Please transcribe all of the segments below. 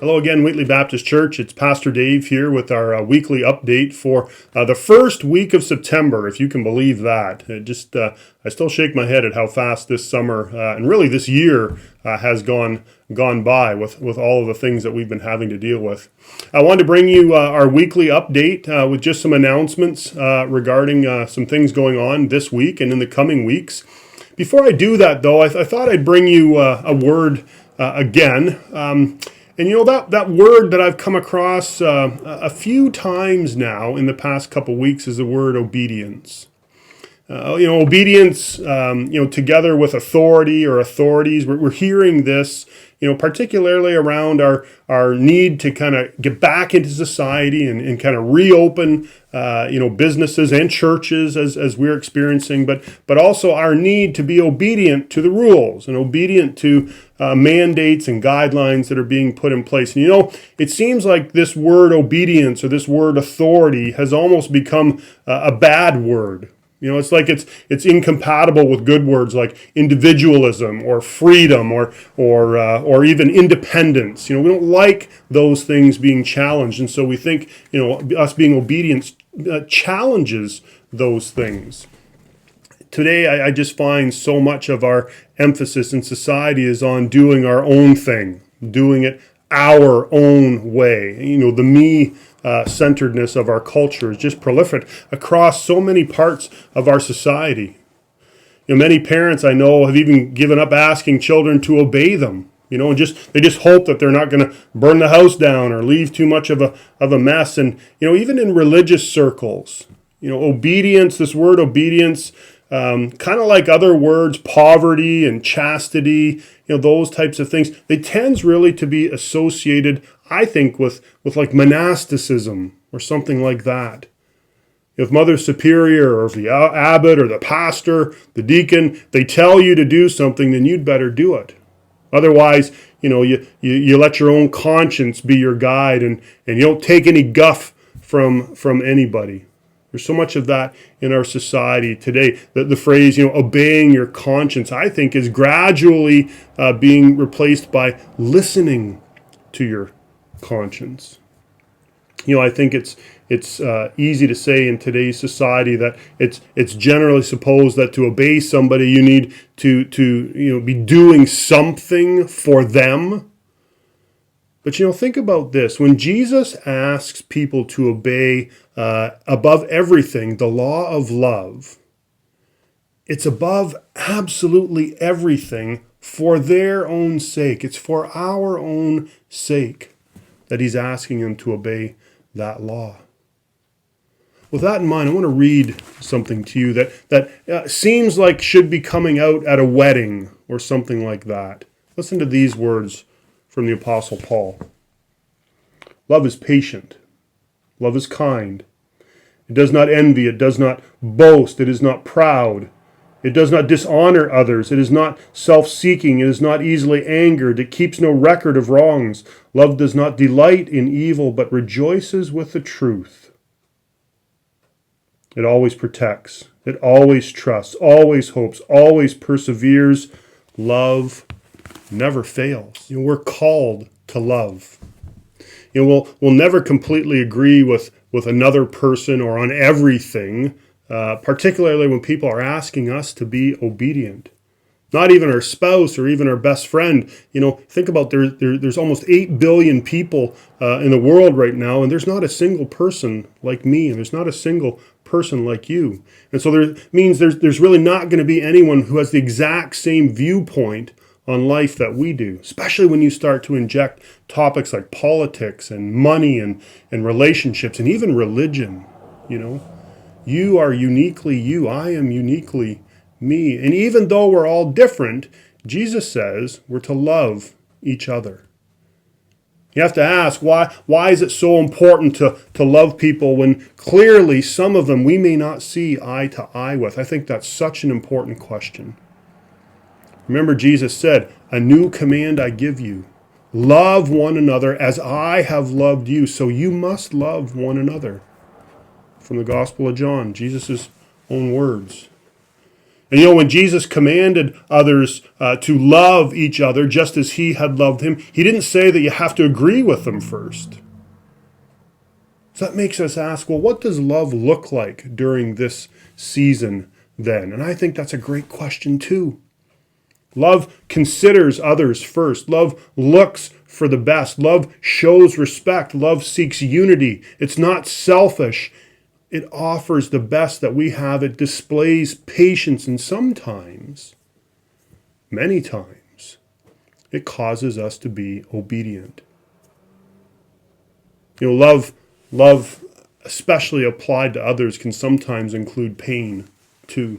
Hello again, Wheatley Baptist Church. It's Pastor Dave here with our weekly update for the first week of September, if you can believe that. I still shake my head at how fast this summer and really this year has gone by with all of the things that we've been having to deal with. I wanted to bring you our weekly update with just some announcements regarding some things going on this week and in the coming weeks. Before I do that, though, I thought I'd bring you a word again. And you know, that word that I've come across a few times now in the past couple weeks is the word obedience. Obedience, together with authority or authorities, we're hearing this, particularly around our need to kind of get back into society and kind of reopen, businesses and churches as we're experiencing, but also our need to be obedient to the rules and obedient to mandates and guidelines that are being put in place. And it seems like this word obedience or this word authority has almost become a bad word. It's like it's incompatible with good words like individualism or freedom or even independence. We don't like those things being challenged, and so we think us being obedient challenges those things. Today, I just find so much of our emphasis in society is on doing our own thing, doing it our own way. The me centeredness of our culture is just prolific across so many parts of our society. Many parents I know have even given up asking children to obey them. And they just hope that they're not going to burn the house down or leave too much of a mess. And even in religious circles, obedience. This word obedience. Kind of like other words, poverty and chastity, those types of things, they tend really to be associated, I think, with like monasticism or something like that. If Mother Superior or if the abbot or the pastor, the deacon, they tell you to do something, then you'd better do it. Otherwise, you let your own conscience be your guide and you don't take any guff from anybody. There's so much of that in our society today. The phrase, obeying your conscience, I think, is gradually being replaced by listening to your conscience. I think it's easy to say in today's society that it's generally supposed that to obey somebody you need to be doing something for them. But think about this. When Jesus asks people to obey above everything the law of love, it's above absolutely everything for their own sake. It's for our own sake that he's asking them to obey that law. With that in mind, I want to read something to you that seems like should be coming out at a wedding or something like that. Listen to these words from the Apostle Paul. Love is patient. Love is kind. It does not envy. It does not boast. It is not proud. It does not dishonor others. It is not self-seeking. It is not easily angered. It keeps no record of wrongs. Love does not delight in evil, but rejoices with the truth. It always protects. It always trusts, always hopes, always perseveres. Love never fails. We're called to love. We'll never completely agree with another person or on everything, particularly when people are asking us to be obedient. Not even our spouse or even our best friend. Think about there's almost 8 billion people in the world right now, and there's not a single person like me, and there's not a single person like you. And so there's really not going to be anyone who has the exact same viewpoint on life that we do, especially when you start to inject topics like politics and money and relationships and even religion. You are uniquely you. I am uniquely me. And even though we're all different, Jesus says we're to love each other. You have to ask, why is it so important to love people when clearly some of them we may not see eye to eye with? I think that's such an important question. Remember, Jesus said, "A new command I give you. Love one another as I have loved you." So you must love one another. From the Gospel of John, Jesus' own words. And when Jesus commanded others to love each other just as he had loved him, he didn't say that you have to agree with them first. So that makes us ask, well, what does love look like during this season then? And I think that's a great question too. Love considers others first. Love looks for the best. Love shows respect. Love seeks unity. It's not selfish. It offers the best that we have. It displays patience, and sometimes, many times, it causes us to be obedient. Love, especially applied to others, can sometimes include pain too,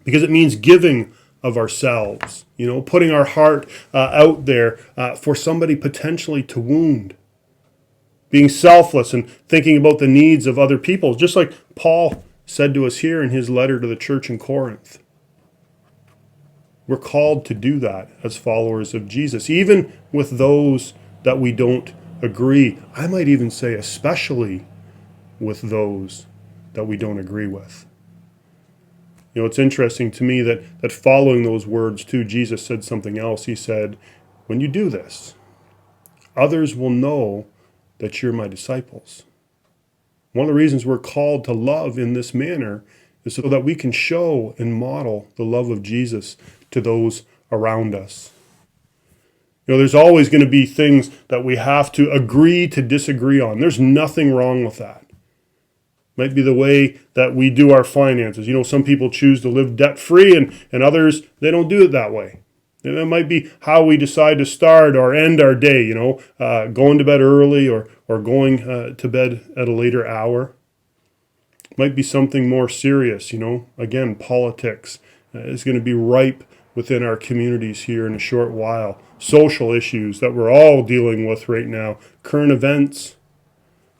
because it means giving of ourselves, putting our heart out there for somebody potentially to wound. Being selfless and thinking about the needs of other people, just like Paul said to us here in his letter to the church in Corinth. We're called to do that as followers of Jesus, even with those that we don't agree. I might even say especially with those that we don't agree with. It's interesting to me that following those words too, Jesus said something else. He said, when you do this, others will know that you're my disciples. One of the reasons we're called to love in this manner is so that we can show and model the love of Jesus to those around us. There's always going to be things that we have to agree to disagree on. There's nothing wrong with that. Might be the way that we do our finances. Some people choose to live debt-free and others, they don't do it that way. It might be how we decide to start or end our day, going to bed early or going to bed at a later hour. It might be something more serious, Again, politics is going to be ripe within our communities here in a short while. Social issues that we're all dealing with right now. Current events.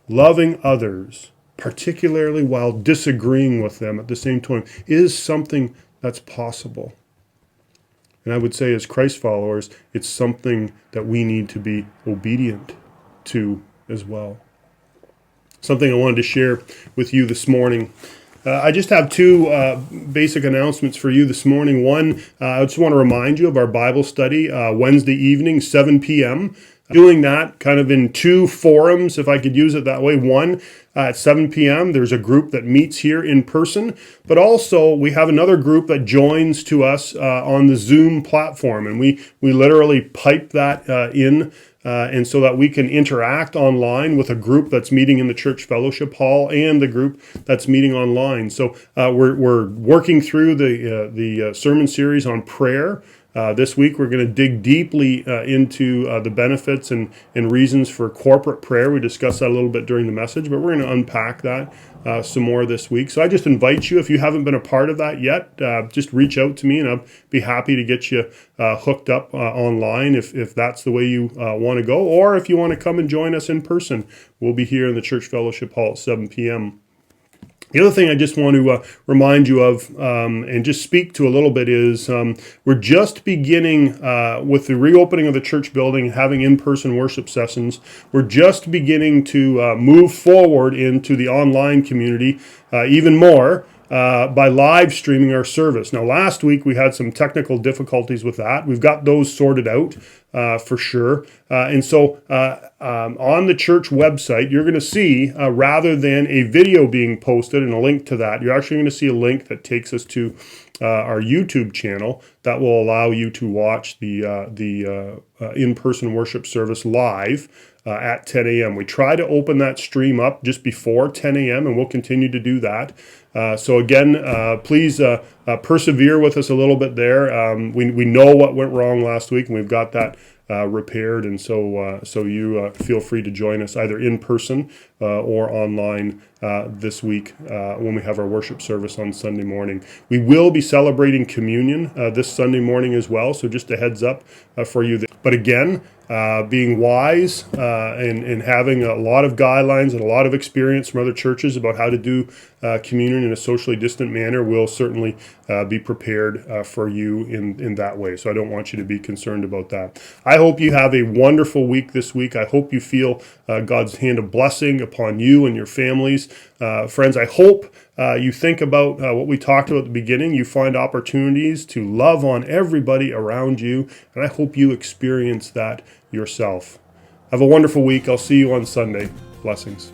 Loving others, particularly while disagreeing with them at the same time, is something that's possible. And I would say as Christ followers, it's something that we need to be obedient to as well. Something I wanted to share with you this morning. I just have two basic announcements for you this morning. One, I just want to remind you of our Bible study Wednesday evening, 7 p.m., doing that kind of in two forums, if I could use it that way. One, at 7 p.m., there's a group that meets here in person, but also we have another group that joins to us on the Zoom platform, and we literally pipe that in, and so that we can interact online with a group that's meeting in the church fellowship hall and the group that's meeting online. So we're working through the sermon series on prayer. This week, we're going to dig deeply into the benefits and reasons for corporate prayer. We discussed that a little bit during the message, but we're going to unpack that some more this week. So I just invite you, if you haven't been a part of that yet, just reach out to me, and I'll be happy to get you hooked up online if that's the way you want to go. Or if you want to come and join us in person, we'll be here in the Church Fellowship Hall at 7 p.m. The other thing I just want to remind you of and just speak to a little bit is we're just beginning with the reopening of the church building, having in-person worship sessions. We're just beginning to move forward into the online community even more by live streaming our service. Now, last week we had some technical difficulties with that. We've got those sorted out for sure. And so on the church website, you're going to see, rather than a video being posted and a link to that, you're actually going to see a link that takes us to our YouTube channel that will allow you to watch the in-person worship service live at 10 a.m. We try to open that stream up just before 10 a.m. and we'll continue to do that. So again, please persevere with us a little bit there. We know what went wrong last week, and we've got that repaired, and so you feel free to join us either in person or online this week when we have our worship service on Sunday morning. We will be celebrating communion this Sunday morning as well, so just a heads up for you there. But again, being wise and having a lot of guidelines and a lot of experience from other churches about how to do communion in a socially distant manner, will certainly be prepared for you in that way. So I don't want you to be concerned about that. I hope you have a wonderful week this week. I hope you feel God's hand of blessing upon you and your families Friends, I hope you think about what we talked about at the beginning. You find opportunities to love on everybody around you, and I hope you experience that yourself. Have a wonderful week. I'll see you on Sunday. Blessings.